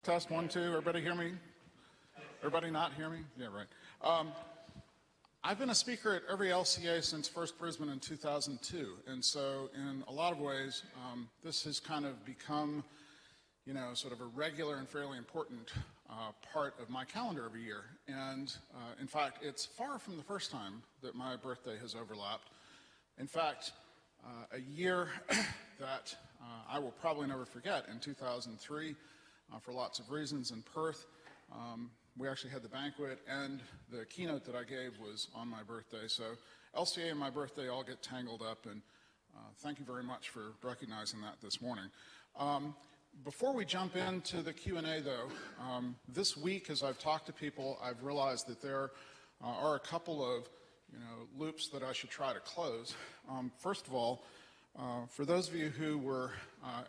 Test, 1, 2. Everybody hear me? Everybody not hear me? Yeah, right. I've been a speaker at every LCA since First Brisbane in 2002, and so in a lot of ways, this has kind of become, you know, sort of a regular and fairly important part of my calendar every year. And in fact, it's far from the first time that my birthday has overlapped. In fact, a year that I will probably never forget, in 2003, for lots of reasons in Perth, we actually had the banquet, and the keynote that I gave was on my birthday. So LCA and my birthday all get tangled up, and thank you very much for recognizing that this morning. Before we jump into the Q&A, though, this week, as I've talked to people, I've realized that there are a couple of loops that I should try to close. First of all, for those of you who were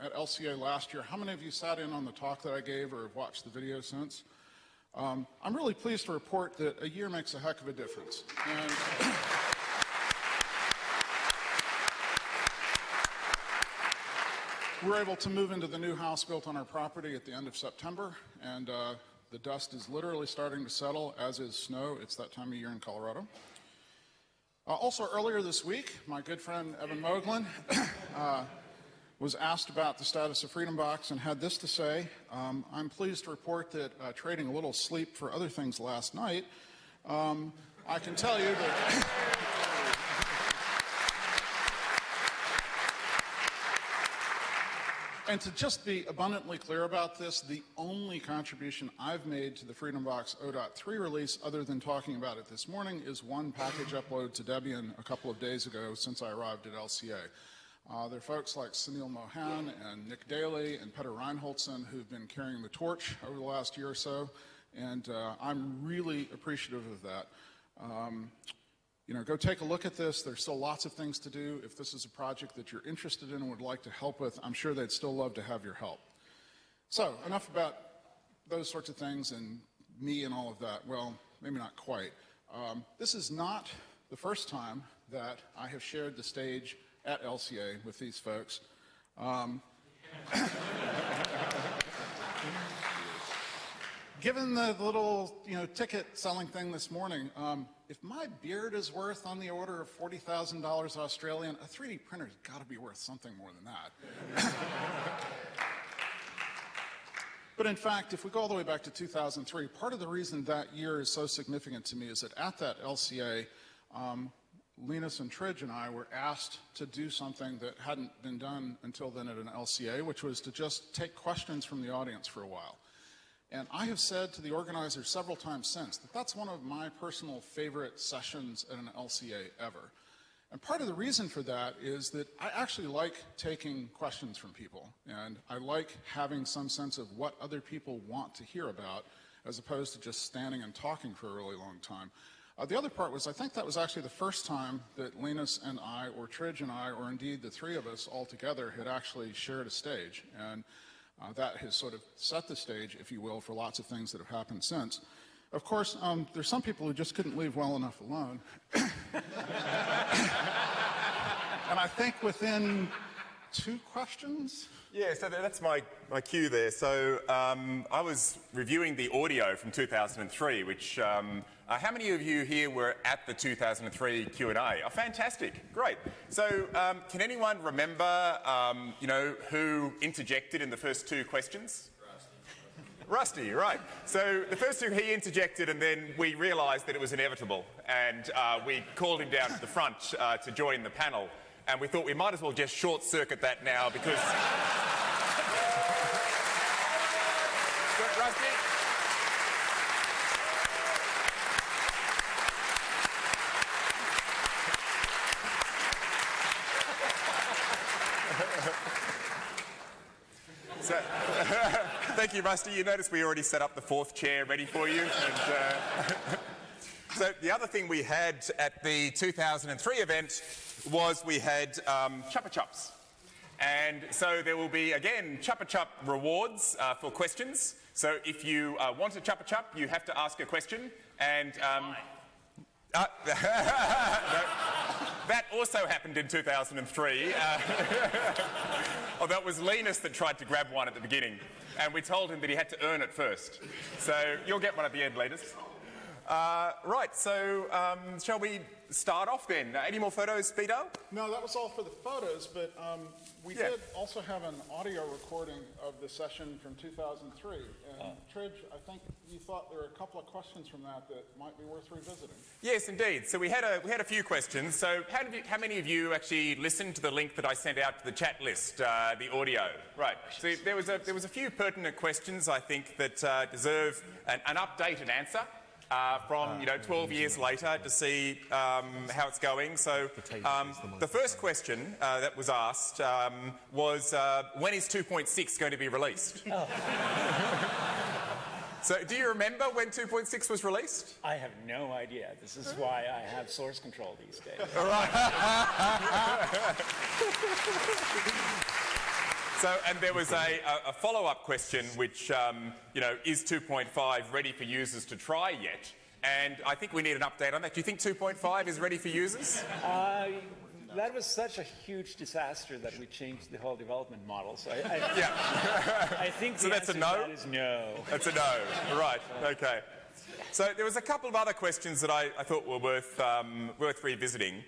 at LCA last year, how many of you sat in on the talk that I gave or have watched the video since? I'm really pleased to report that a year makes a heck of a difference. And we're able to move into the new house built on our property at the end of September, and the dust is literally starting to settle, as is snow. It's that time of year in Colorado. Also earlier this week, my good friend Evan Moglen was asked about the status of Freedom Box and had this to say. I'm pleased to report that trading a little sleep for other things last night, I can tell you that and to just be abundantly clear about this, the only contribution I've made to the Freedom Box 0.3 release, other than talking about it this morning, is one package upload to Debian a couple of days ago since I arrived at LCA. There are folks like Sunil Mohan and Nick Daly and Peter Reinholdson who've been carrying the torch over the last year or so, and I'm really appreciative of that. Go take a look at this. There's still lots of things to do. If this is a project that you're interested in and would like to help with, I'm sure they'd still love to have your help. So, enough about those sorts of things and me and all of that. Well, maybe not quite. This is not the first time that I have shared the stage at LCA with these folks. Given the little, ticket selling thing this morning, if my beard is worth on the order of $40,000 Australian, a 3D printer's got to be worth something more than that. But in fact, if we go all the way back to 2003, part of the reason that year is so significant to me is that at that LCA, Linus and Tridge and I were asked to do something that hadn't been done until then at an LCA, which was to just take questions from the audience for a while. And I have said to the organizers several times since that that's one of my personal favorite sessions at an LCA ever. And part of the reason for that is that I actually like taking questions from people, and I like having some sense of what other people want to hear about, as opposed to just standing and talking for a really long time. The other part was I think that was actually the first time that Linus and I, or Tridge and I, or indeed the three of us all together had actually shared a stage. And that has sort of set the stage, if you will, for lots of things that have happened since. Of course, there's some people who just couldn't leave well enough alone. And I think within 2 questions. Yeah, so that's my cue there. So I was reviewing the audio from 2003, which, how many of you here were at the 2003 Q&A? Oh, fantastic, great. So can anyone remember, who interjected in the first 2 questions? Rusty, right. So the first 2, he interjected, and then we realised that it was inevitable, and we called him down to the front to join the panel. And we thought we might as well just short-circuit that now because... Rusty? So, thank you, Rusty. You notice we already set up the 4th chair ready for you. And, so the other thing we had at the 2003 event was we had Chuppa Chups. And so there will be, again, Chuppa Chup rewards for questions. So if you want a Chuppa Chup, you have to ask a question. And no, that also happened in 2003. Oh, that was Linus that tried to grab one at the beginning, and we told him that he had to earn it first. So you'll get one at the end, Linus. Right, so shall we start off then? Any more photos, Speedo? No, that was all for the photos, but we did also have an audio recording of the session from 2003. And Tridge, I think you thought there were a couple of questions from that might be worth revisiting. Yes, indeed. So we had a few questions. So how many of you actually listened to the link that I sent out to the chat list, the audio? Right. So there was a few pertinent questions, I think, that deserve an updated answer. From 12 years later to see how it's going. So the first question that was asked was when is 2.6 going to be released? Oh. So do you remember when 2.6 was released? I have no idea. This is why I have source control these days. All right. So, and there was a follow-up question, which, is 2.5 ready for users to try yet? And I think we need an update on that. Do you think 2.5 is ready for users? That was such a huge disaster that we changed the whole development model. So I think the that's answer a no? to that is no. That's a no. Right. Okay. So there was a couple of other questions that I thought were worth revisiting.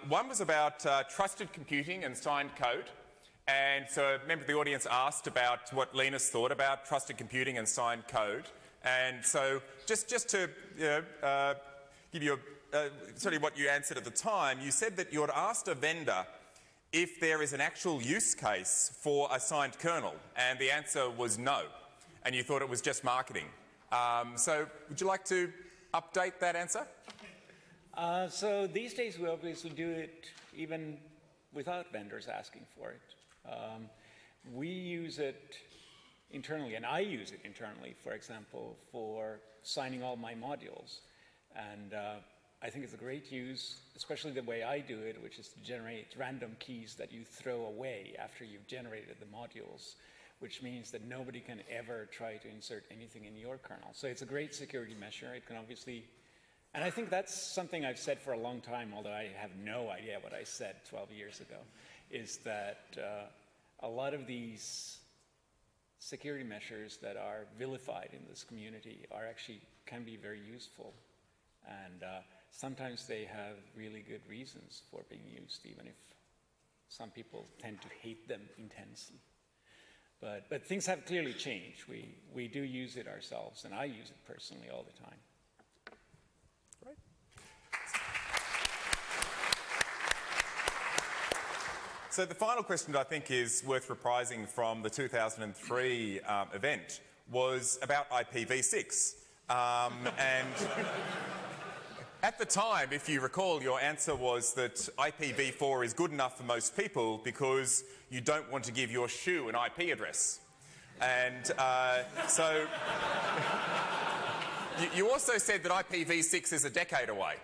One was about trusted computing and signed code. And so a member of the audience asked about what Linus thought about trusted computing and signed code. And so just to give you sort of what you answered at the time, you said that you had asked a vendor if there is an actual use case for a signed kernel, and the answer was no, and you thought it was just marketing. So would you like to update that answer? So these days we obviously do it even without vendors asking for it. We use it internally, and I use it internally, for example, for signing all my modules. And I think it's a great use, especially the way I do it, which is to generate random keys that you throw away after you've generated the modules, which means that nobody can ever try to insert anything in your kernel. So it's a great security measure. It can obviously, and I think that's something I've said for a long time, although I have no idea what I said 12 years ago, is that a lot of these security measures that are vilified in this community can be very useful. And sometimes they have really good reasons for being used, even if some people tend to hate them intensely. But things have clearly changed. We do use it ourselves, and I use it personally all the time. Great. So the final question that I think is worth reprising from the 2003 event was about IPv6. And at the time, if you recall, your answer was that IPv4 is good enough for most people because you don't want to give your shoe an IP address. And so you also said that IPv6 is a decade away.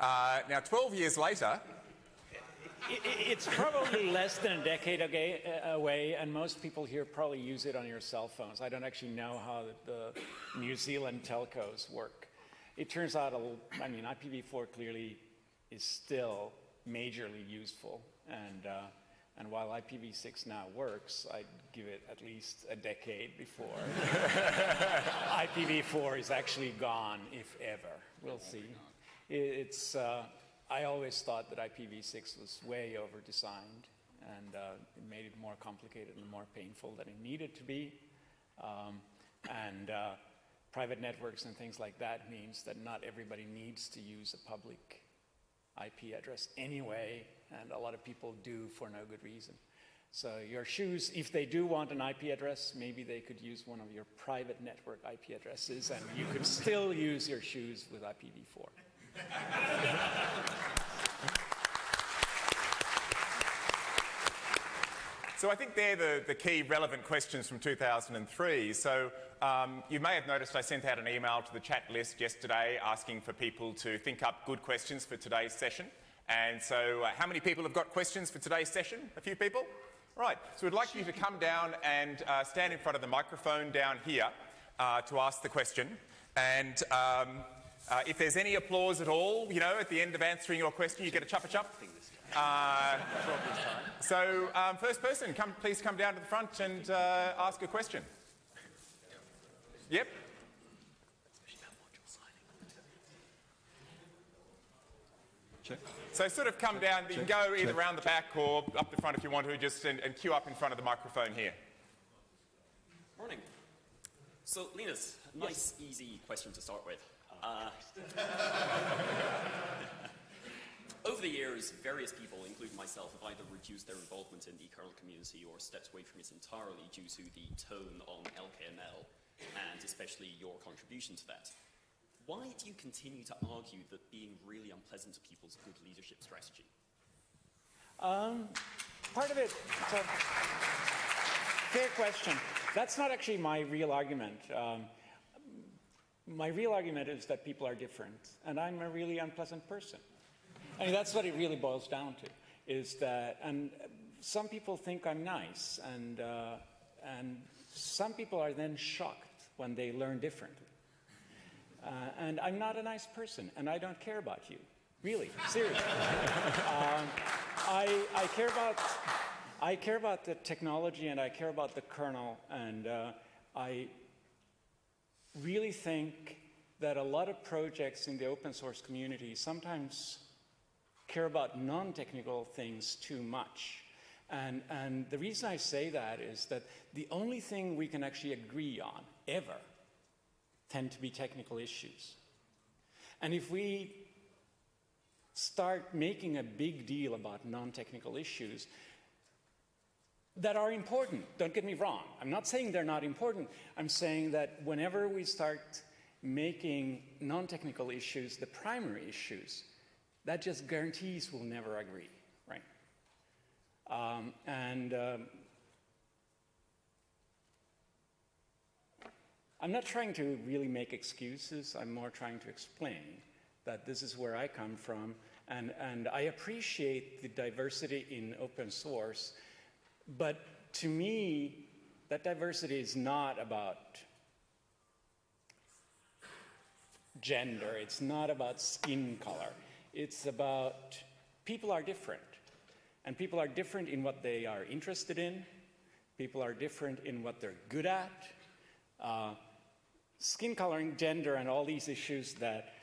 Now, 12 years later... It's probably less than a decade away, and most people here probably use it on your cell phones. I don't actually know how the New Zealand telcos work. It turns out, IPv4 clearly is still majorly useful, and while IPv6 now works, I'd give it at least a decade before IPv4 is actually gone, if ever. We'll see. I always thought that IPv6 was way over-designed, and it made it more complicated and more painful than it needed to be. Private networks and things like that means that not everybody needs to use a public IP address anyway, and a lot of people do for no good reason. So your shoes, if they do want an IP address, maybe they could use one of your private network IP addresses, and you could still use your shoes with IPv4. So I think they're the key relevant questions from 2003. So you may have noticed I sent out an email to the chat list yesterday asking for people to think up good questions for today's session. And so how many people have got questions for today's session? A few people? Right. So we'd like you to come down and stand in front of the microphone down here to ask the question. And if there's any applause at all, at the end of answering your question, you get a chuppa chup. So, first person, please come down to the front and ask a question. Yep. So sort of come down, you can go either around the back or up the front if you want to, just and queue up in front of the microphone here. Morning. So, Linus, nice, easy question to start with. Over the years, various people, including myself, have either reduced their involvement in the kernel community or stepped away from it entirely due to the tone on LKML, and especially your contribution to that. Why do you continue to argue that being really unpleasant to people is a good leadership strategy? Part of it, it's a fair question. That's not actually my real argument. My real argument is that people are different, and I'm a really unpleasant person. I mean, that's what it really boils down to, is that, and some people think I'm nice, and some people are then shocked when they learn differently. And I'm not a nice person, and I don't care about you. Really, seriously. I care about the technology, and I care about the kernel, and I really think that a lot of projects in the open source community sometimes care about non-technical things too much. And the reason I say that is that the only thing we can actually agree on, ever, tend to be technical issues. And if we start making a big deal about non-technical issues that are important, don't get me wrong. I'm not saying they're not important. I'm saying that whenever we start making non-technical issues the primary issues, that just guarantees we'll never agree, right? I'm not trying to really make excuses. I'm more trying to explain that this is where I come from, and I appreciate the diversity in open source, but to me, that diversity is not about gender, it's not about skin color, it's about people are different, and people are different in what they are interested in, people are different in what they're good at. Skin coloring, gender, and all these issues that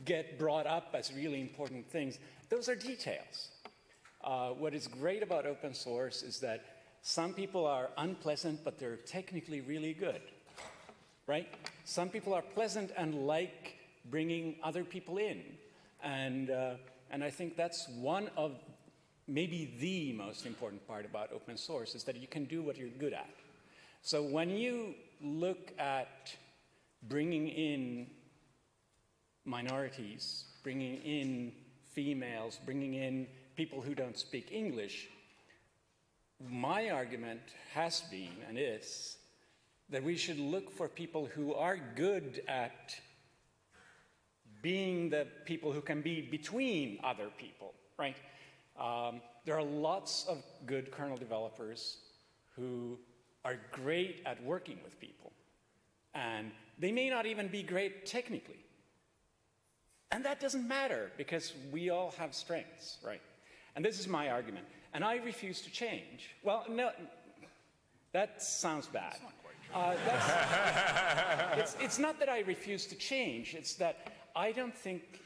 get brought up as really important things, those are details. What is great about open source is that some people are unpleasant, but they're technically really good, right? Some people are pleasant and like bringing other people in. And I think that's one of maybe the most important part about open source is that you can do what you're good at. So when you look at bringing in minorities, bringing in females, bringing in people who don't speak English, my argument has been and is that we should look for people who are good at being the people who can be between other people, right? There are lots of good kernel developers who are great at working with people, and they may not even be great technically. And that doesn't matter, because we all have strengths, right? And this is my argument. And I refuse to change. Well, no, that sounds bad. It's not that I refuse to change. It's that I don't think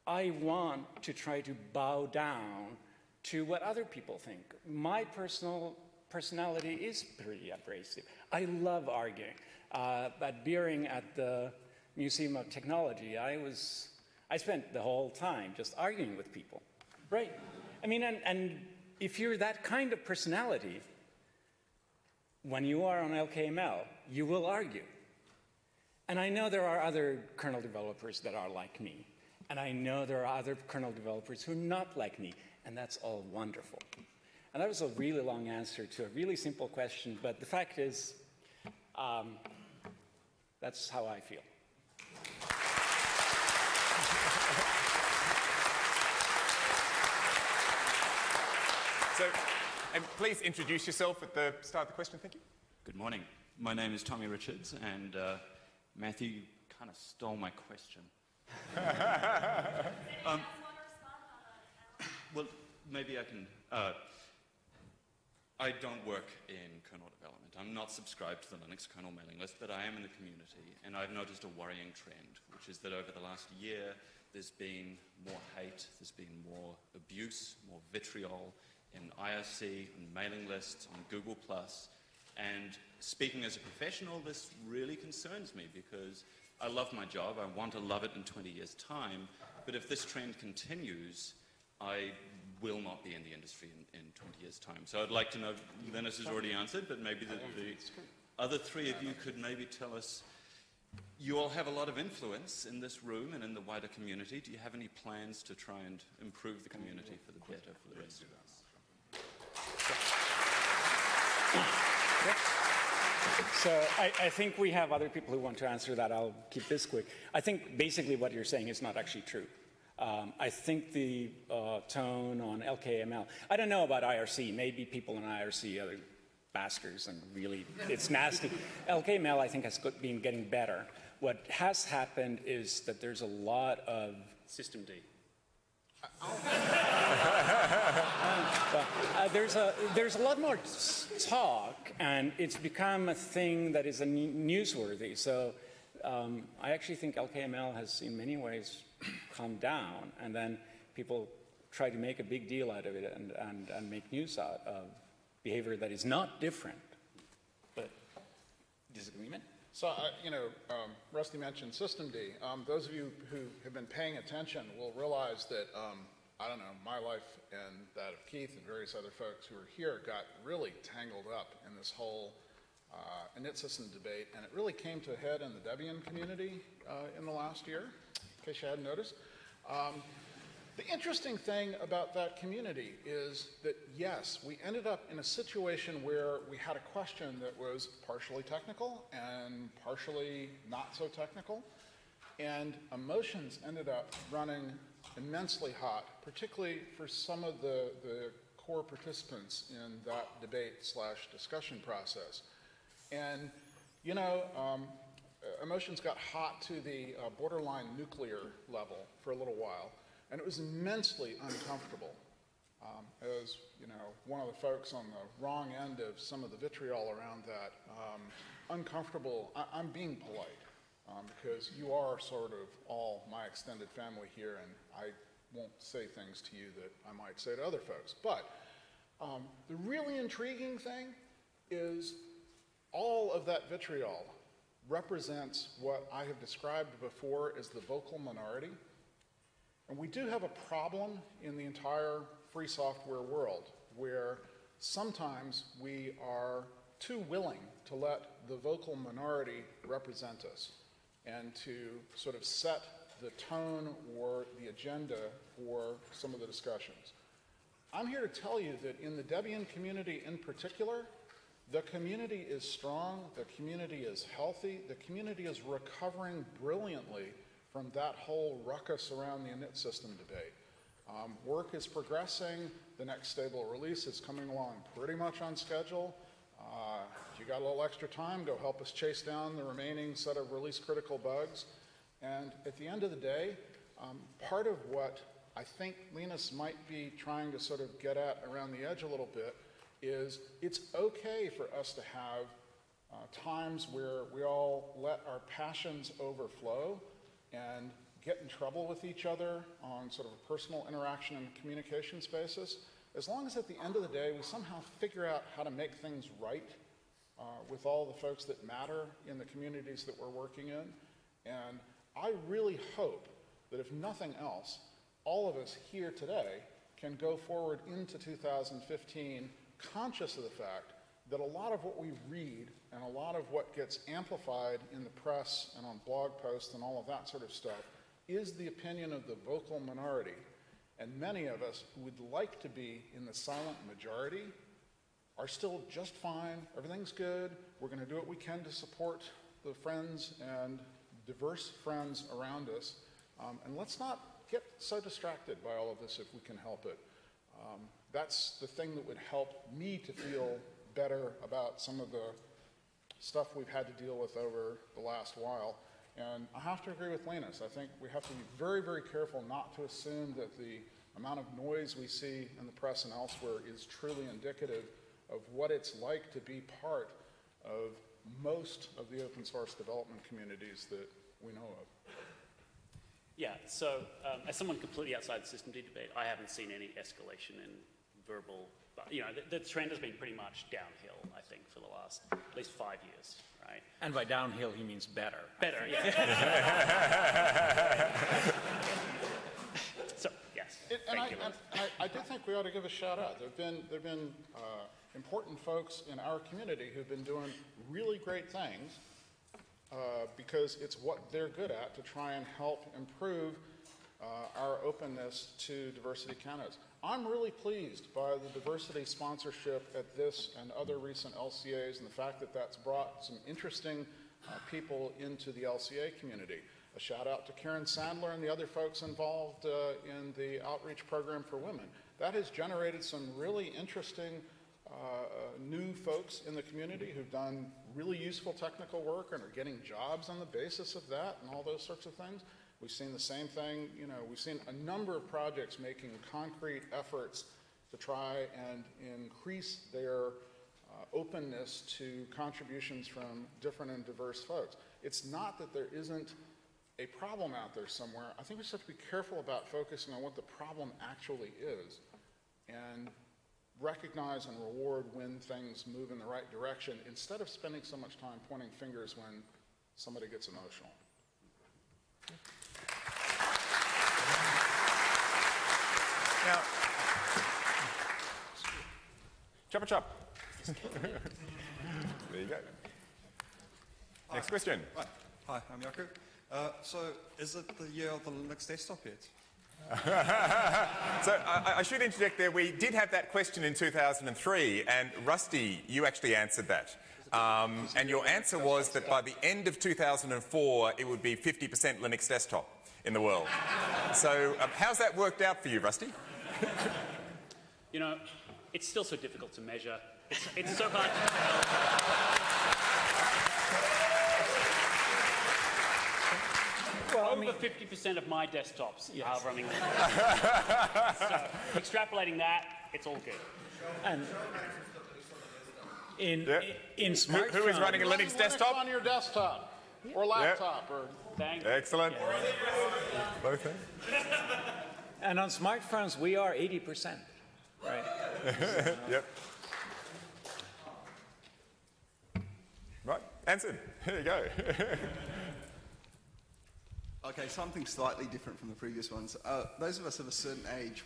I want to try to bow down to what other people think. My personality is pretty abrasive. I love arguing. At Beering at the Museum of Technology, I spent the whole time just arguing with people, right? I mean, and if you're that kind of personality, when you are on LKML, you will argue. And I know there are other kernel developers that are like me, and I know there are other kernel developers who are not like me, and that's all wonderful. And that was a really long answer to a really simple question, but the fact is, that's how I feel. So, and please introduce yourself at the start of the question, thank you. Good morning. My name is Tommy Richards, and Matthew kind of stole my question. Well, maybe I can. I don't work in kernel development. I'm not subscribed to the Linux kernel mailing list, but I am in the community, and I've noticed a worrying trend, which is that over the last year, there's been more hate, there's been more abuse, more vitriol in IRC, on mailing lists, on Google+. And speaking as a professional, this really concerns me because I love my job, I want to love it in 20 years' time, but if this trend continues, I will not be in the industry in 20 years' time. So I'd like to know, Linus has already answered, but maybe the other three of you could maybe tell us, you all have a lot of influence in this room and in the wider community. Do you have any plans to try and improve the community for the better for the rest of us? So I think we have other people who want to answer that. I'll keep this quick. I think basically what you're saying is not actually true. I think the tone on LKML, I don't know about IRC. Maybe people in IRC are bastards and really, it's nasty. LKML, I think, has been getting better. What has happened is that there's a lot of System D. there's a lot more talk, and it's become a thing that is newsworthy. So I actually think LKML has, in many ways, calmed down, and then people try to make a big deal out of it and make news out of behavior that is not different. But disagreement? So, Rusty mentioned System D. Those of you who have been paying attention will realize that, I don't know, my life and that of Keith and various other folks who are here got really tangled up in this whole init system debate, and it really came to a head in the Debian community in the last year, in case you hadn't noticed. The interesting thing about that community is that, yes, we ended up in a situation where we had a question that was partially technical and partially not so technical, and emotions ended up running immensely hot, particularly for some of the core participants in that debate/discussion process. And, emotions got hot to the borderline nuclear level for a little while. And it was immensely uncomfortable. As one of the folks on the wrong end of some of the vitriol around that, uncomfortable. I'm being polite because you are sort of all my extended family here, and I won't say things to you that I might say to other folks. But the really intriguing thing is all of that vitriol represents what I have described before as the vocal minority. And we do have a problem in the entire free software world where sometimes we are too willing to let the vocal minority represent us and to sort of set the tone or the agenda for some of the discussions. I'm here to tell you that in the Debian community in particular, the community is strong, the community is healthy, the community is recovering brilliantly from that whole ruckus around the init system debate. Work is progressing. The next stable release is coming along pretty much on schedule. If you got a little extra time, go help us chase down the remaining set of release critical bugs. And at the end of the day, part of what I think Linus might be trying to sort of get at around the edge a little bit is it's okay for us to have times where we all let our passions overflow and get in trouble with each other on sort of a personal interaction and communications basis, as long as at the end of the day we somehow figure out how to make things right with all the folks that matter in the communities that we're working in. And I really hope that if nothing else, all of us here today can go forward into 2015 conscious of the fact that a lot of what we read and a lot of what gets amplified in the press and on blog posts and all of that sort of stuff is the opinion of the vocal minority. And many of us who would like to be in the silent majority are still just fine. Everything's good. We're going to do what we can to support the friends and diverse friends around us. And let's not get so distracted by all of this if we can help it. That's the thing that would help me to feel better about some of the stuff we've had to deal with over the last while. And I have to agree with Linus. I think we have to be very, very careful not to assume that the amount of noise we see in the press and elsewhere is truly indicative of what it's like to be part of most of the open source development communities that we know of. Yeah, so as someone completely outside the systemd debate, I haven't seen any escalation in verbal, you know, the trend has been pretty much downhill, I think, for the last at least 5 years, right? And by downhill, he means better. Better, yeah. So, yes, thank you. I do think we ought to give a shout out. There have been important folks in our community who've been doing really great things because it's what they're good at to try and help improve our openness to diversity candidates. I'm really pleased by the diversity sponsorship at this and other recent LCAs and the fact that that's brought some interesting people into the LCA community. A shout out to Karen Sandler and the other folks involved in the outreach program for women. That has generated some really interesting new folks in the community who've done really useful technical work and are getting jobs on the basis of that and all those sorts of things. We've seen the same thing, you know, we've seen a number of projects making concrete efforts to try and increase their openness to contributions from different and diverse folks. It's not that there isn't a problem out there somewhere. I think we just have to be careful about focusing on what the problem actually is and recognize and reward when things move in the right direction instead of spending so much time pointing fingers when somebody gets emotional. Now, chop. There you go. Next question. Hi, I'm Jakub. So, is it the year of the Linux desktop yet? So I should interject there, we did have that question in 2003, and Rusty, you actually answered that. And your answer was that by the end of 2004, it would be 50% Linux desktop in the world. So how's that worked out for you, Rusty? You know, it's still so difficult to measure. It's so hard to tell. Well, Over 50% of my desktops are running Linux. So extrapolating that, it's all good. And in smartphones, Who is running a Linux Linux desktop? on your desktop or laptop or Thank you. Excellent. Both ends. and on smartphones, we are 80%, right? Yep. Right, answered. There you go. Okay, something slightly different from the previous ones. Those of us of a certain age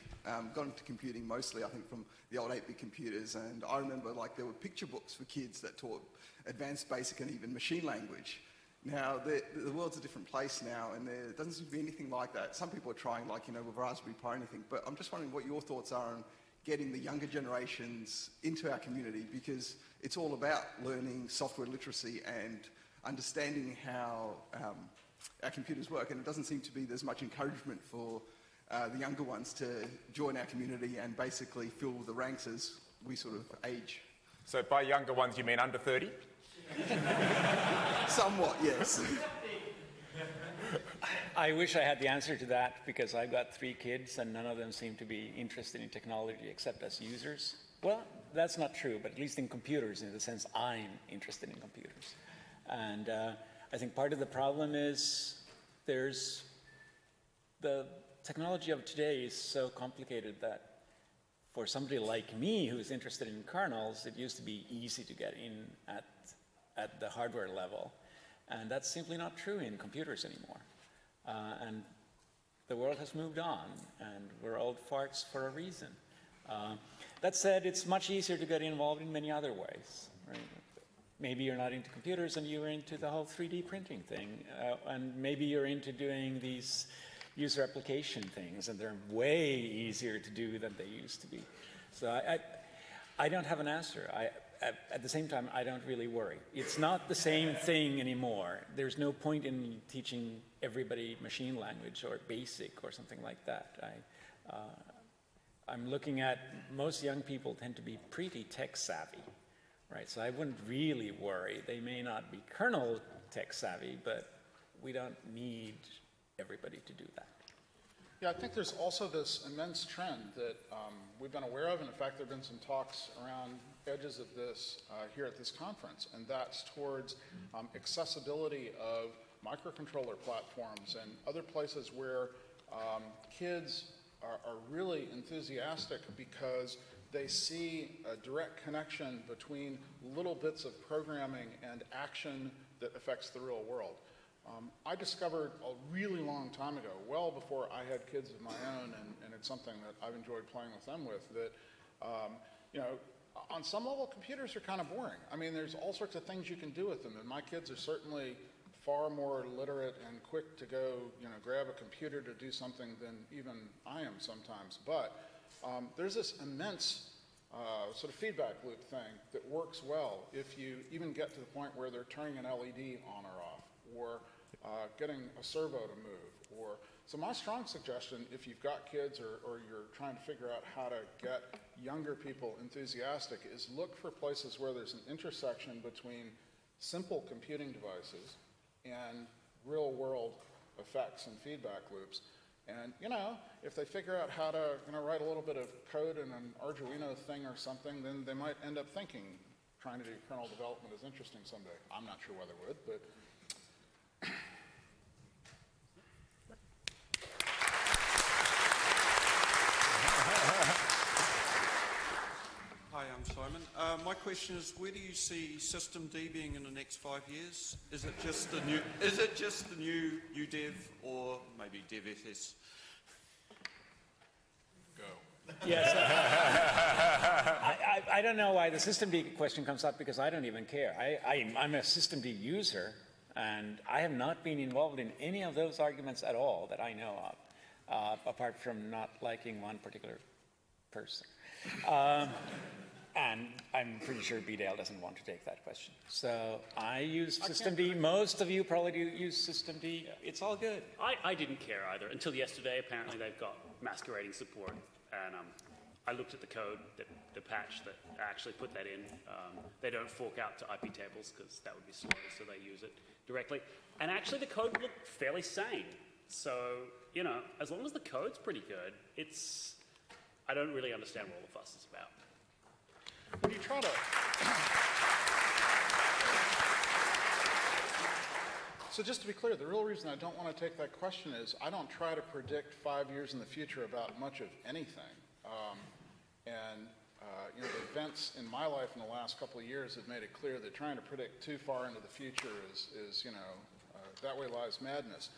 got into computing mostly, I think, from the old 8-bit computers, and I remember like there were picture books for kids that taught advanced basic and even machine language. Now, the world's a different place now, and there doesn't seem to be anything like that. Some people are trying, like, you know, with Raspberry Pi or anything, but I'm just wondering what your thoughts are on getting the younger generations into our community, because it's all about learning software literacy and understanding how our computers work, and it doesn't seem to be there's much encouragement for the younger ones to join our community and basically fill the ranks as we sort of age. So by younger ones, you mean under 30? Somewhat, yes. I wish I had the answer to that because I've got 3 kids and none of them seem to be interested in technology except as users. Well, that's not true, but at least in computers, in the sense I'm interested in computers. And I think part of the problem is there's the technology of today is so complicated that for somebody like me who's interested in kernels, it used to be easy to get in at the hardware level. And that's simply not true in computers anymore. And the world has moved on, and we're old farts for a reason. That said, it's much easier to get involved in many other ways. Right? Maybe you're not into computers and you're into the whole 3D printing thing. And maybe you're into doing these user application things, and they're way easier to do than they used to be. So I don't have an answer. At the same time, I don't really worry. It's not the same thing anymore. There's no point in teaching everybody machine language or BASIC or something like that. I'm looking at most young people tend to be pretty tech savvy, right? So I wouldn't really worry. They may not be kernel tech savvy, but we don't need everybody to do that. Yeah, I think there's also this immense trend that we've been aware of, and in fact there have been some talks around edges of this here at this conference, and that's towards accessibility of microcontroller platforms and other places where kids are really enthusiastic because they see a direct connection between little bits of programming and action that affects the real world. I discovered a really long time ago, well before I had kids of my own, and it's something that I've enjoyed playing with them with, that, you know, on some level, computers are kind of boring. I mean, there's all sorts of things you can do with them, and my kids are certainly far more literate and quick to go, you know, grab a computer to do something than even I am sometimes. But there's this immense sort of feedback loop thing that works well if you even get to the point where they're turning an LED on or off, or getting a servo to move. So my strong suggestion, if you've got kids or you're trying to figure out how to get younger people enthusiastic, is look for places where there's an intersection between simple computing devices and real world effects and feedback loops. And, you know, if they figure out how to, you know, write a little bit of code in an Arduino thing or something, then they might end up thinking trying to do kernel development is interesting someday. I'm not sure whether it would, but Hi, I'm Simon. My question is, where do you see System D being in the next 5 years? Is it just the new? Is it just the new UDEV or maybe DevFS? go. Yes. I don't know why the systemd question comes up, because I don't even care. I'm a systemd user, and I have not been involved in any of those arguments at all that I know of, apart from not liking one particular person. And I'm pretty sure BDAL doesn't want to take that question. So I use systemd. Most of you probably do use systemd. Yeah. It's all good. I didn't care either until yesterday. Apparently they've got masquerading support, and I looked at the code, the patch that actually put that in. They don't fork out to IP tables because that would be slow, so they use it directly. And actually the code looked fairly sane. So, you know, as long as the code's pretty good, I don't really understand what all the fuss is about. When you try to... So just to be clear, the real reason I don't want to take that question is I don't try to predict 5 years in the future about much of anything. You know, the events in my life in the last couple of years have made it clear that trying to predict too far into the future is you know, that way lies madness.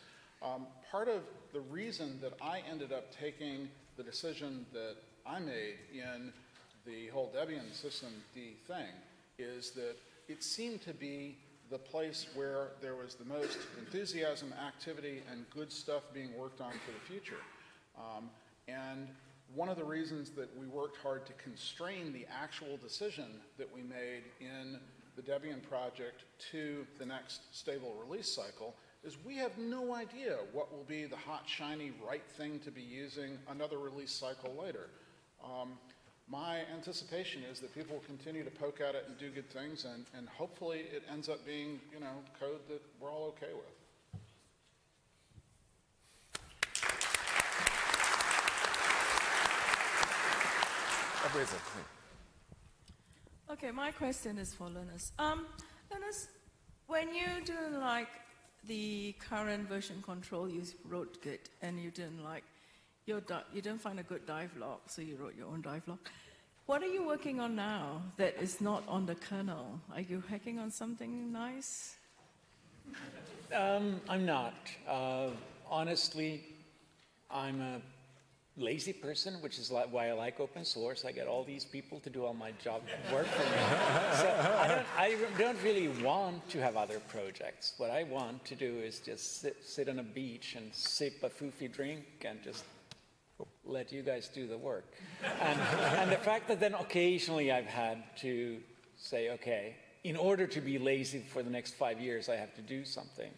Part of the reason that I ended up taking the decision that I made in the whole Debian systemd thing is that it seemed to be the place where there was the most enthusiasm, activity, and good stuff being worked on for the future. And one of the reasons that we worked hard to constrain the actual decision that we made in the Debian project to the next stable release cycle is we have no idea what will be the hot, shiny, right thing to be using another release cycle later. My anticipation is that people will continue to poke at it and do good things, and hopefully it ends up being, you know, code that we're all okay with. Okay, my question is for Linus. Linus, when you didn't like the current version control, you wrote Git, and you didn't like you didn't find a good dive log, so you wrote your own dive log. What are you working on now that is not on the kernel? Are you hacking on something nice? I'm not. Honestly, I'm a lazy person, which is why I like open source. I get all these people to do all my job work for me. So I don't really want to have other projects. What I want to do is just sit on a beach and sip a foofy drink and just let you guys do the work. And the fact that then occasionally I've had to say, okay, in order to be lazy for the next 5 years, I have to do something.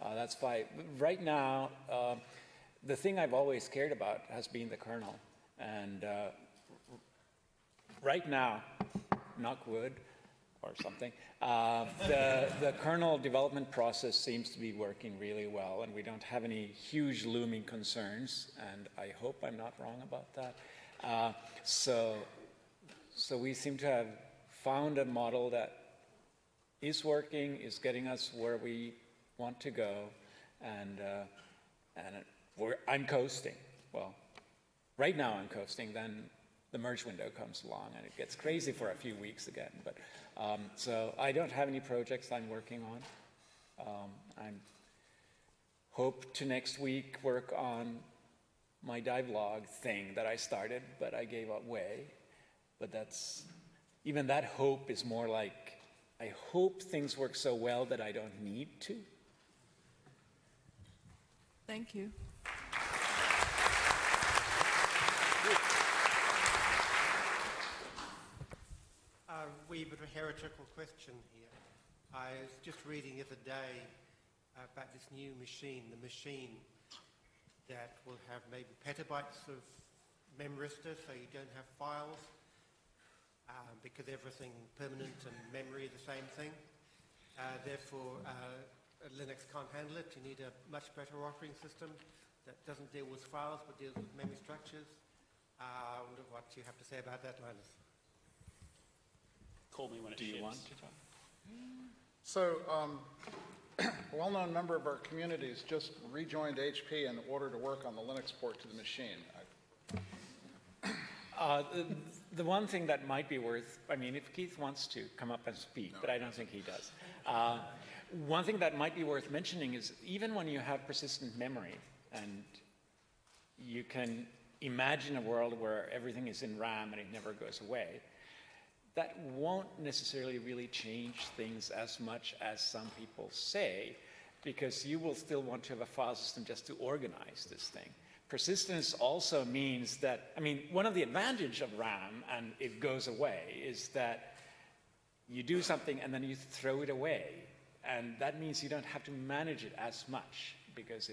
That's fine. Right now, the thing I've always cared about has been the kernel. And right now, knock wood, or something. The kernel development process seems to be working really well, and we don't have any huge looming concerns, and I hope I'm not wrong about that. So we seem to have found a model that is working, is getting us where we want to go, and I'm coasting. Well, right now I'm coasting, then the merge window comes along and it gets crazy for a few weeks again. But so I don't have any projects I'm working on. I hope to next week work on my divelog thing that I started, but I gave up way. But even that hope is more like, I hope things work so well that I don't need to. Thank you. Wee bit of a heretical question here. I was just reading the other day about this new machine, the machine that will have maybe petabytes of memristor, so you don't have files, because everything permanent and memory are the same thing. Therefore, Linux can't handle it. You need a much better operating system that doesn't deal with files but deals with memory structures. I wonder what you have to say about that, Linus. Call me when it ships. Do you want to talk? So, a well-known member of our communities just rejoined HP in order to work on the Linux port to the machine. The one thing that might be worth, I mean, if Keith wants to come up and speak, but I don't think he does. One thing that might be worth mentioning is even when you have persistent memory and you can imagine a world where everything is in RAM and it never goes away, that won't necessarily really change things as much as some people say, because you will still want to have a file system just to organize this thing. Persistence also means that, I mean, one of the advantages of RAM, and it goes away, is that you do something and then you throw it away. And that means you don't have to manage it as much, because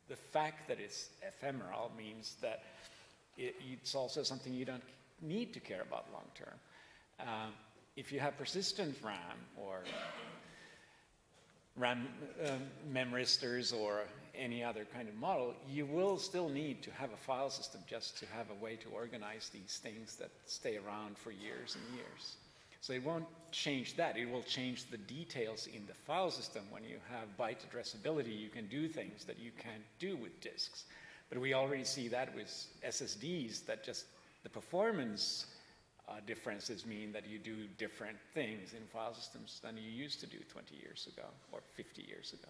the fact that it's ephemeral means that it's also something you don't need to care about long term. If you have persistent RAM or RAM memristors or any other kind of model, you will still need to have a file system just to have a way to organize these things that stay around for years and years. So it won't change that. It will change the details in the file system. When you have byte addressability, you can do things that you can't do with disks. But we already see that with SSDs, that just the performance differences mean that you do different things in file systems than you used to do 20 years ago or 50 years ago.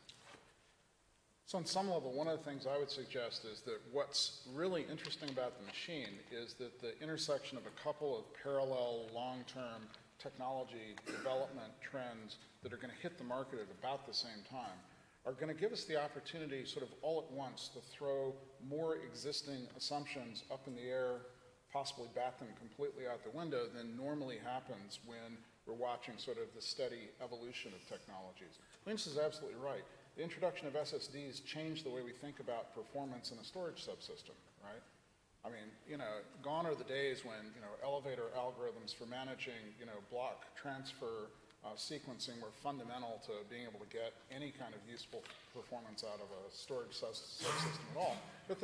So on some level, one of the things I would suggest is that what's really interesting about the machine is that the intersection of a couple of parallel long-term technology development trends that are going to hit the market at about the same time are going to give us the opportunity sort of all at once to throw more existing assumptions up in the air, possibly bat them completely out the window than normally happens when we're watching sort of the steady evolution of technologies. Linus is absolutely right. The introduction of SSDs changed the way we think about performance in a storage subsystem, right? I mean, gone are the days when, elevator algorithms for managing, block transfer sequencing were fundamental to being able to get any kind of useful performance out of a storage subsystem at all. But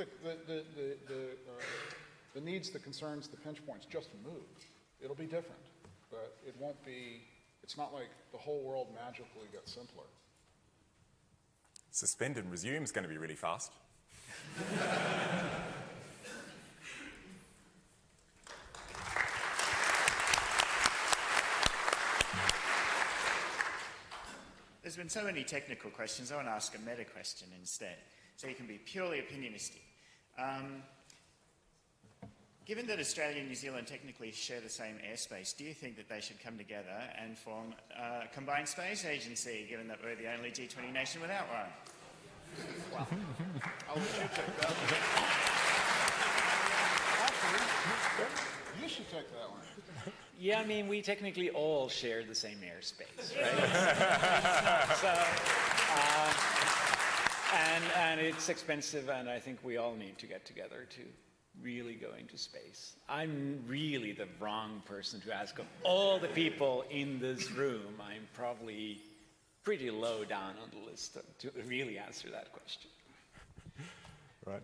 the needs, the concerns, the pinch points just move. It'll be different, but it won't be, it's not like the whole world magically gets simpler. Suspend and resume is going to be really fast. There's been so many technical questions, I want to ask a meta question instead, so you can be purely opinionistic. Given that Australia and New Zealand technically share the same airspace, do you think that they should come together and form a combined space agency, given that we're the only G20 nation without one? Well, I'll let you take that one. Actually, you should take that one. Yeah, I mean, we technically all share the same airspace, right? and it's expensive, and I think we all need to get together to really going to space. I'm really the wrong person to ask of all the people in this room. I'm probably pretty low down on the list to really answer that question. Right.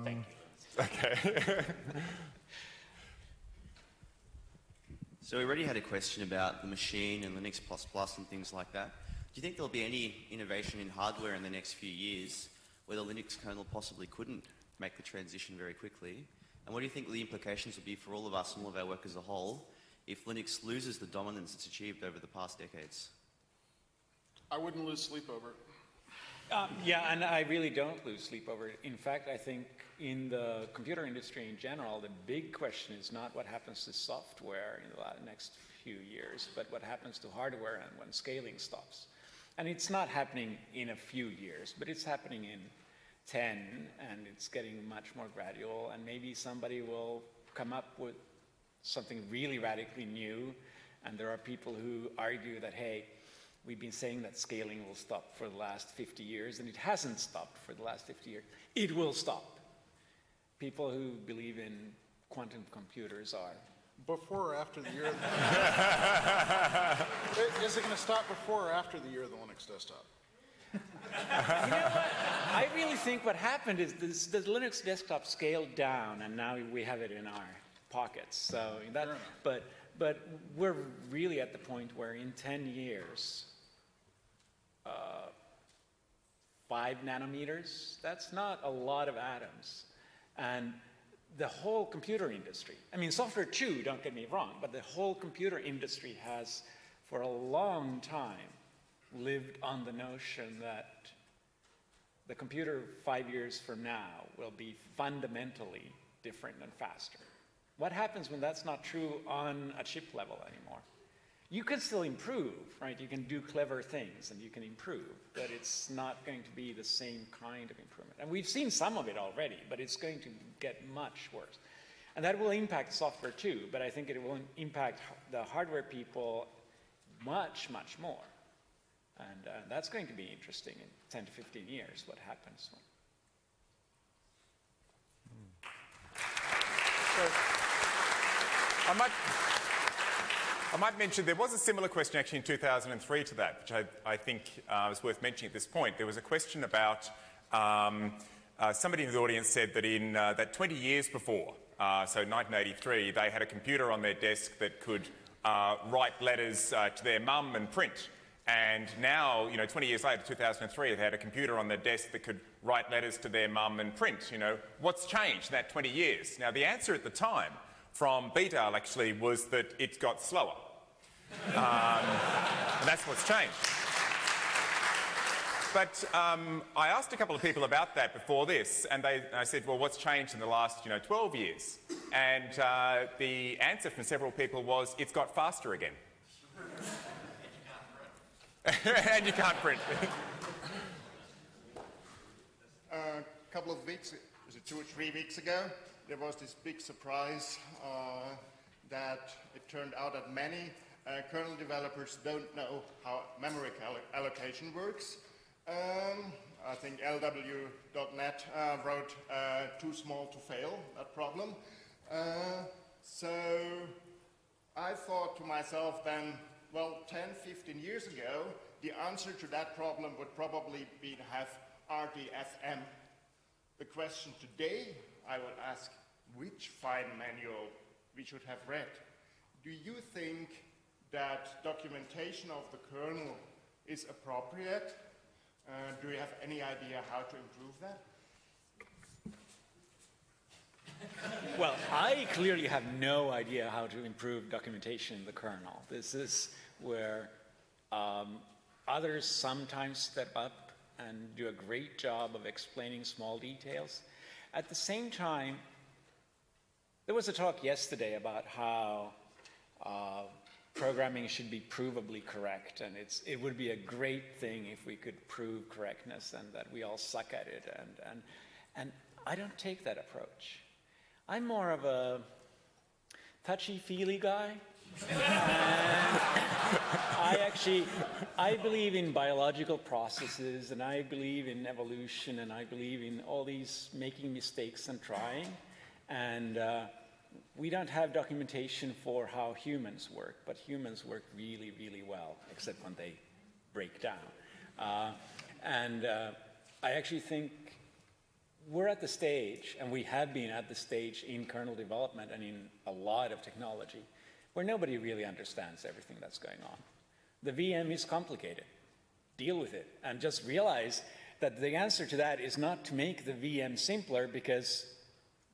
Thank you. Okay. So we already had a question about the machine and Linux++ and things like that. Do you think there'll be any innovation in hardware in the next few years where the Linux kernel possibly couldn't make the transition very quickly? And what do you think the implications will be for all of us and all of our work as a whole if Linux loses the dominance it's achieved over the past decades? I wouldn't lose sleep over it. Yeah, and I really don't lose sleep over it. In fact, I think in the computer industry in general, the big question is not what happens to software in the next few years, but what happens to hardware and when scaling stops. And it's not happening in a few years, but it's happening in 10, and it's getting much more gradual, and maybe somebody will come up with something really radically new, and there are people who argue that, hey, we've been saying that scaling will stop for the last 50 years, and it hasn't stopped for the last 50 years. It will stop. People who believe in quantum computers are. Before or after the year? Is it going to stop before or after the year of the Linux desktop? You know what? I really think what happened is the Linux desktop scaled down, and now we have it in our pockets. So that, but we're really at the point where in 10 years, 5 nanometers, that's not a lot of atoms. And the whole computer industry, I mean, software too, don't get me wrong, but the whole computer industry has, for a long time, lived on the notion that the computer 5 years from now will be fundamentally different and faster. What happens when that's not true on a chip level anymore? You can still improve, right? You can do clever things and you can improve, but it's not going to be the same kind of improvement. And we've seen some of it already, but it's going to get much worse. And that will impact software too, but I think it will impact the hardware people much, much more. And that's going to be interesting in 10 to 15 years, what happens. So, I might mention there was a similar question actually in 2003 to that, which I think is worth mentioning at this point. There was a question about somebody in the audience said that in that 20 years before, so 1983, they had a computer on their desk that could write letters to their mum and print. And now, 20 years later, 2003, they had a computer on their desk that could write letters to their mum and print. What's changed in that 20 years? Now, the answer at the time from BDAL actually was that it's got slower. And that's what's changed. But I asked a couple of people about that before this, and I said, well, what's changed in the last 12 years? And the answer from several people was, it's got faster again. And you can't print. A couple of weeks, was it 2 or 3 weeks ago, there was this big surprise that it turned out that many kernel developers don't know how memory allocation works. I think LW.net wrote too small to fail, that problem. So I thought to myself then, well, 10, 15 years ago, the answer to that problem would probably be to have RDFM. The question today, I would ask, which fine manual we should have read? Do you think that documentation of the kernel is appropriate? Do you have any idea how to improve that? Well, I clearly have no idea how to improve documentation in the kernel. This is where others sometimes step up and do a great job of explaining small details. At the same time, there was a talk yesterday about how programming should be provably correct, and it would be a great thing if we could prove correctness and that we all suck at it. And I don't take that approach. I'm more of a touchy-feely guy. I believe in biological processes, and I believe in evolution, and I believe in all these making mistakes and trying. And we don't have documentation for how humans work, but humans work really, really well, except when they break down. I actually think we're at the stage, and we have been at the stage in kernel development and in a lot of technology, where nobody really understands everything that's going on. The VM is complicated. Deal with it, and just realize that the answer to that is not to make the VM simpler, because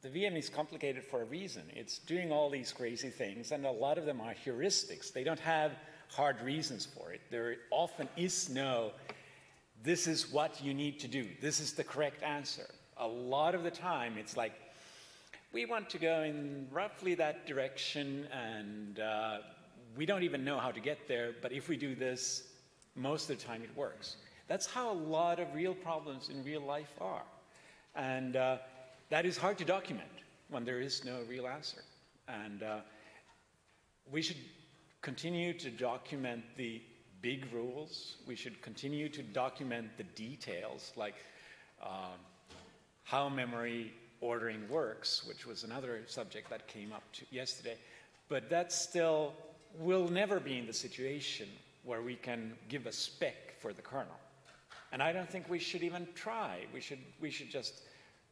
the VM is complicated for a reason. It's doing all these crazy things, and a lot of them are heuristics. They don't have hard reasons for it. There often is no, this is what you need to do. This is the correct answer. A lot of the time, it's like, we want to go in roughly that direction, and we don't even know how to get there, but if we do this, most of the time it works. That's how a lot of real problems in real life are. And that is hard to document when there is no real answer. And we should continue to document the big rules. We should continue to document the details, like how memory ordering works, which was another subject that came up yesterday. But that still will never be in the situation where we can give a spec for the kernel. And I don't think we should even try. We should just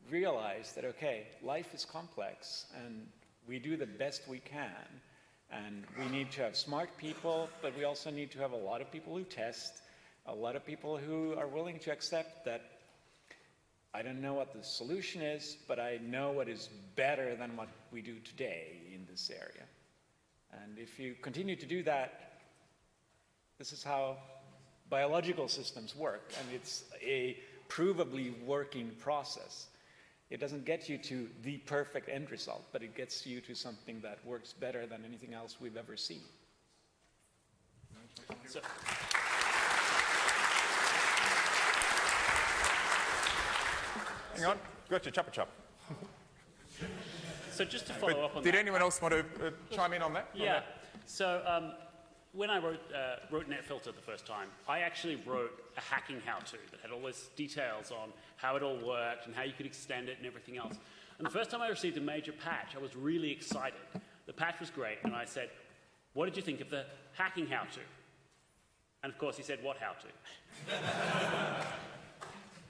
realize that, okay, life is complex, and we do the best we can. And we need to have smart people, but we also need to have a lot of people who test, a lot of people who are willing to accept that I don't know what the solution is, but I know what is better than what we do today in this area. And if you continue to do that, this is how biological systems work, and it's a provably working process. It doesn't get you to the perfect end result, but it gets you to something that works better than anything else we've ever seen. So, Hang on, got your chopper. so just to follow up on Did that. anyone else want to chime in on that? Yeah. So when I wrote NetFilter the first time, I actually wrote a hacking how-to that had all those details on how it all worked and how you could extend it and everything else. And the first time I received a major patch, I was really excited. The patch was great, and I said, what did you think of the hacking how-to? And of course he said, what how-to?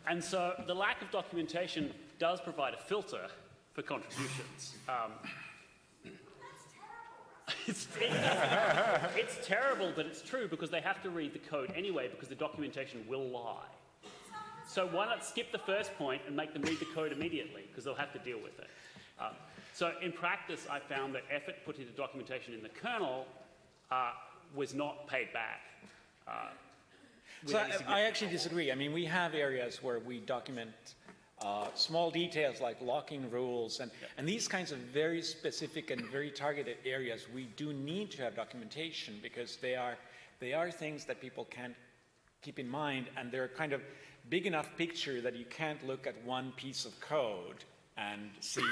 And so the lack of documentation does provide a filter for contributions. It's terrible, but it's true, because they have to read the code anyway, because the documentation will lie. So why not skip the first point and make them read the code immediately, because they'll have to deal with it. So in practice, I found that effort put into documentation in the kernel was not paid back. So I actually disagree. I mean, we have areas where we document small details like locking rules and these kinds of very specific and very targeted areas. We do need to have documentation, because they are things that people can't keep in mind, and they're kind of big enough picture that you can't look at one piece of code and see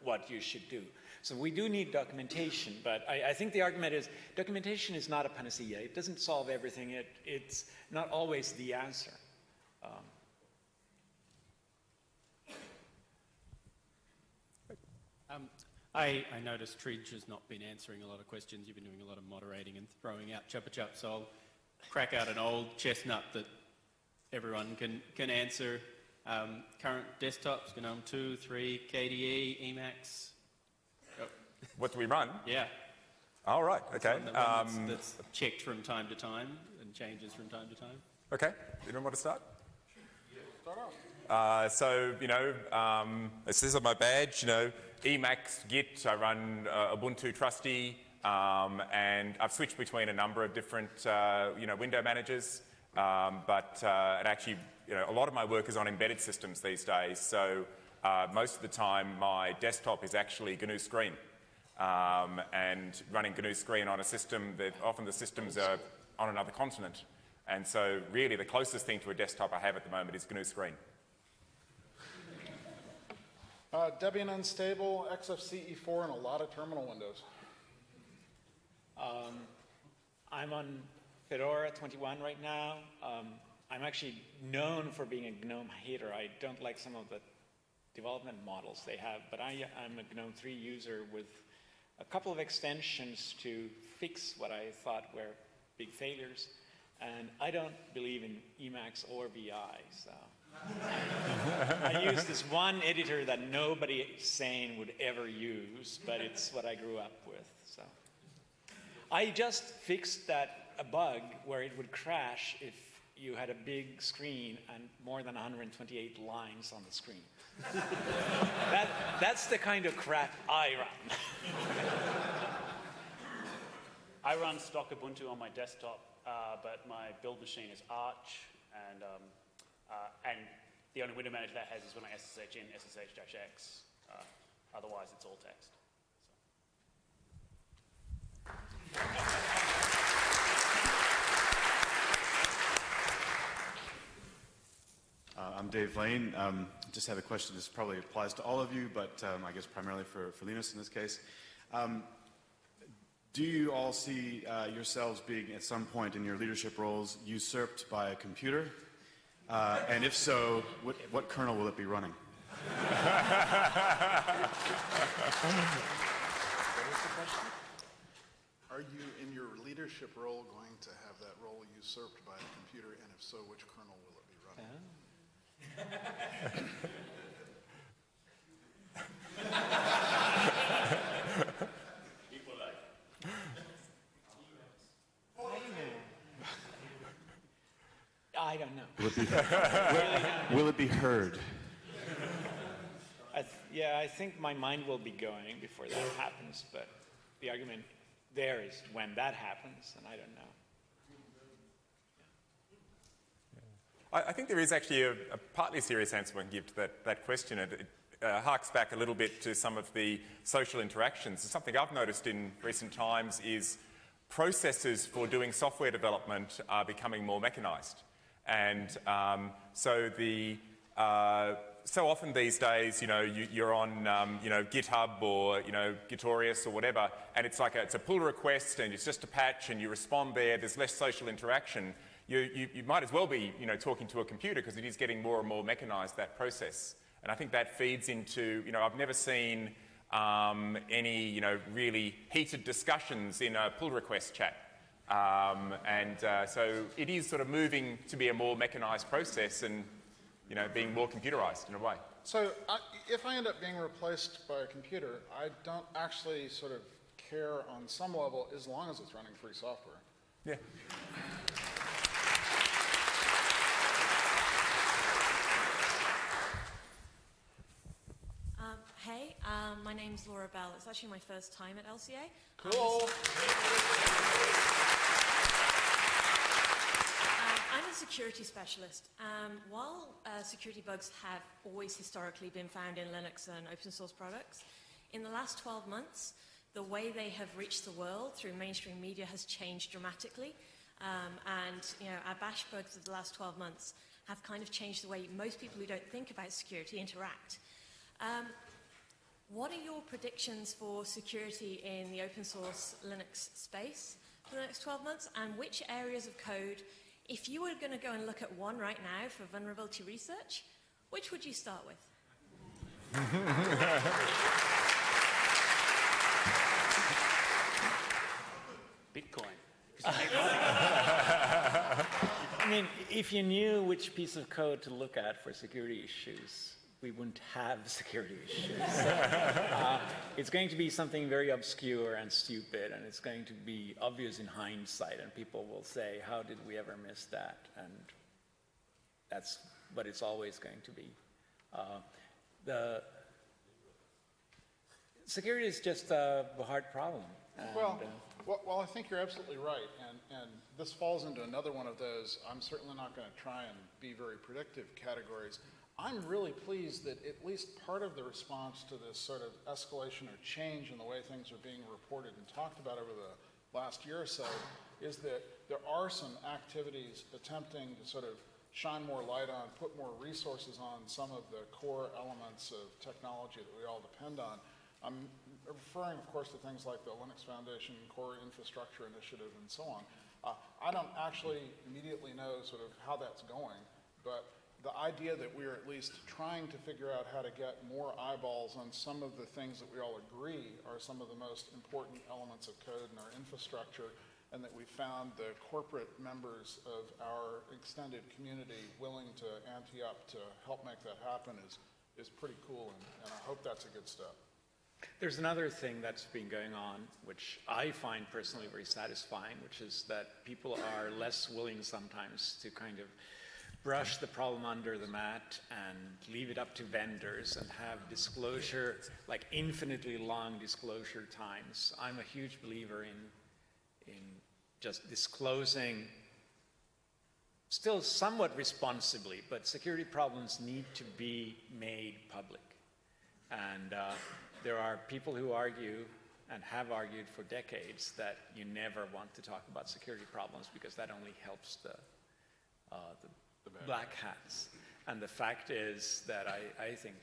what you should do. So we do need documentation, but I think the argument is documentation is not a panacea. It doesn't solve everything. It's not always the answer. I noticed Tridge has not been answering a lot of questions. You've been doing a lot of moderating and throwing out chup, so I'll crack out an old chestnut that everyone can answer. Current desktops, GNOME 2, 3, KDE, Emacs. Oh. What do we run? Yeah. All right, okay. That's checked from time to time and changes from time to time. Okay, anyone want to start? Start off. This is on my badge, Emacs, Git, I run Ubuntu Trusty, and I've switched between a number of different, window managers, but it actually, a lot of my work is on embedded systems these days, so most of the time my desktop is actually GNU Screen, and running GNU Screen on a system that often the systems are on another continent, and so really the closest thing to a desktop I have at the moment is GNU Screen. Debian Unstable, XFCE4, and a lot of terminal windows. I'm on Fedora 21 right now. I'm actually known for being a GNOME hater. I don't like some of the development models they have, but I'm a GNOME 3 user with a couple of extensions to fix what I thought were big failures, and I don't believe in Emacs or VI, so I use this one editor that nobody sane would ever use, but it's what I grew up with. So I just fixed a bug where it would crash if you had a big screen and more than 128 lines on the screen. That's the kind of crap I run. I run stock Ubuntu on my desktop, but my build machine is Arch, and the only window manager that has is when I SSH in SSH-X. Otherwise, it's all text. I'm Dave Lane. Just have a question. This probably applies to all of you, but I guess primarily for Linus in this case. Do you all see yourselves being, at some point in your leadership roles, usurped by a computer? And if so, what kernel will it be running? What was the question? Are you, in your leadership role, going to have that role usurped by a computer? And if so, which kernel will it be running? I don't know. Will it be heard? Yeah, I think my mind will be going before that happens, but the argument there is when that happens, and I don't know. I think there is actually a partly serious answer one can give to that question. It harks back a little bit to some of the social interactions. Something I've noticed in recent times is processes for doing software development are becoming more mechanised. And so often these days, you're on, GitHub or, Gitorious or whatever, and it's like it's a pull request and it's just a patch and you respond there. There's less social interaction. You might as well be, talking to a computer because it is getting more and more mechanised, that process. And I think that feeds into, I've never seen any, really heated discussions in a pull request chat. So it is sort of moving to be a more mechanised process and, being more computerised in a way. So if I end up being replaced by a computer, I don't actually sort of care on some level as long as it's running free software. Yeah. Hey, my name's Laura Bell. It's actually my first time at LCA. Cool. I'm a security specialist. While security bugs have always historically been found in Linux and open source products, in the last 12 months, the way they have reached the world through mainstream media has changed dramatically. Our bash bugs of the last 12 months have kind of changed the way most people who don't think about security interact. What are your predictions for security in the open source Linux space for the next 12 months? And which areas of code, if you were going to go and look at one right now for vulnerability research, which would you start with? Bitcoin. I mean, if you knew which piece of code to look at for security issues, we wouldn't have security issues. It's going to be something very obscure and stupid, and it's going to be obvious in hindsight, and people will say, how did we ever miss that? And that's what it's always going to be. The security is just a hard problem. And, well, I think you're absolutely right, and this falls into another one of those, I'm certainly not going to try and be very predictive categories. I'm really pleased that at least part of the response to this sort of escalation or change in the way things are being reported and talked about over the last year or so is that there are some activities attempting to sort of shine more light on, put more resources on some of the core elements of technology that we all depend on. I'm referring, of course, to things like the Linux Foundation Core Infrastructure Initiative and so on. I don't actually immediately know sort of how that's going, but the idea that we're at least trying to figure out how to get more eyeballs on some of the things that we all agree are some of the most important elements of code in our infrastructure, and that we found the corporate members of our extended community willing to ante up to help make that happen is pretty cool, and I hope that's a good step. There's another thing that's been going on, which I find personally very satisfying, which is that people are less willing sometimes to kind of brush the problem under the mat and leave it up to vendors and have disclosure, like infinitely long disclosure times. I'm a huge believer in just disclosing, still somewhat responsibly, but security problems need to be made public. And there are people who argue and have argued for decades that you never want to talk about security problems because that only helps the black hats. And the fact is that I think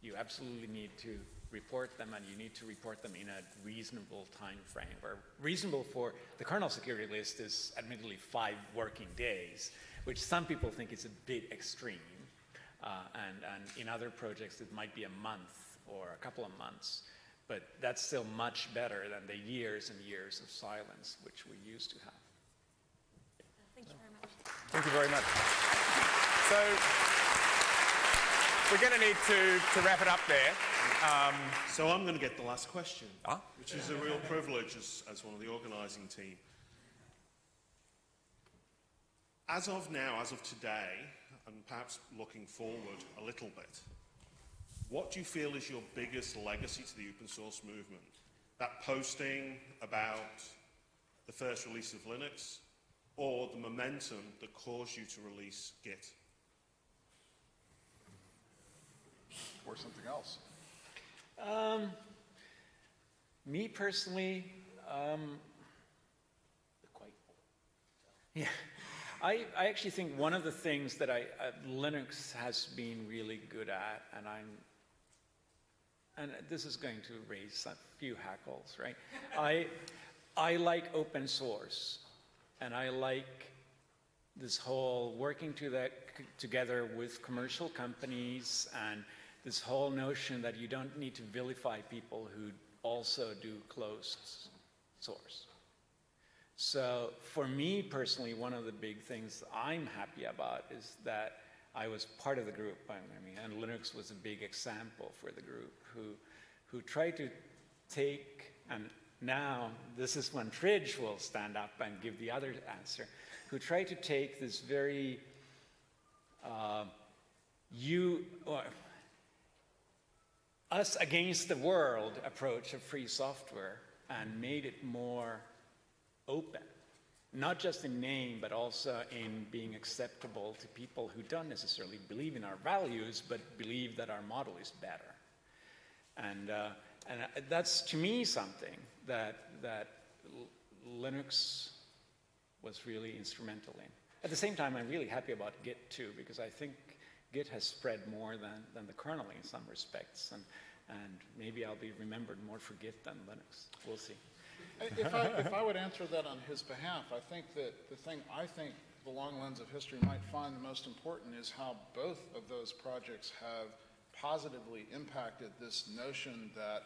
you absolutely need to report them, and you need to report them in a reasonable time frame. Where reasonable for the kernel security list is admittedly 5 working days, which some people think is a bit extreme. And in other projects it might be a month or a couple of months, but that's still much better than the years and years of silence which we used to have. Thank you very much. Thank you very much. So we're going to need to wrap it up there. So I'm going to get the last question, which is a real privilege as one of the organising team. As of now, as of today, and perhaps looking forward a little bit, what do you feel is your biggest legacy to the open source movement? That posting about the first release of Linux, or the momentum that caused you to release Git? Or something else? Me personally, I actually think one of the things that Linux has been really good at, and this is going to raise a few hackles, right? I like open source, and I like this whole working together with commercial companies, and this whole notion that you don't need to vilify people who also do closed source. So for me personally, one of the big things I'm happy about is that I was part of the group, and Linux was a big example for the group who tried to take, and now this is when Tridge will stand up and give the other answer, who tried to take this very us against the world approach of free software and made it more open, not just in name, but also in being acceptable to people who don't necessarily believe in our values, but believe that our model is better. And that's, to me, something that Linux was really instrumental in. At the same time, I'm really happy about Git too, because I think Git has spread more than the kernel in some respects, and maybe I'll be remembered more for Git than Linux. We'll see. If I would answer that on his behalf, I think that the thing I think the long lens of history might find the most important is how both of those projects have positively impacted this notion that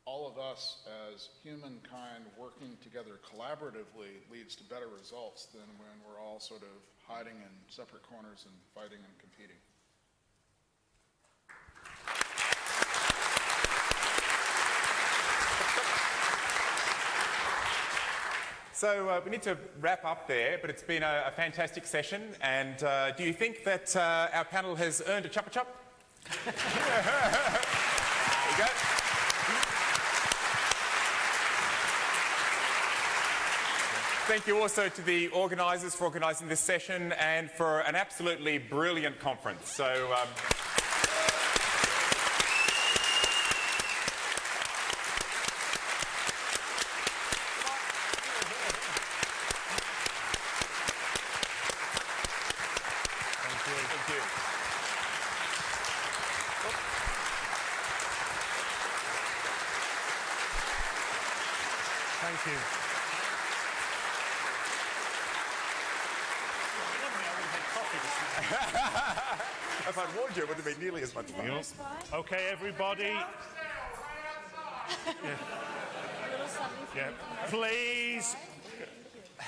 all of us as humankind working together collaboratively leads to better results than when we're all sort of hiding in separate corners and fighting and competing. So we need to wrap up there, but it's been a fantastic session. And do you think that our panel has earned a chopper chop? There you go. Thank you also to the organisers for organising this session and for an absolutely brilliant conference. So. Thank you. If I'd warned you, it wouldn't have been nearly as much fun. Okay, everybody. Yeah. Please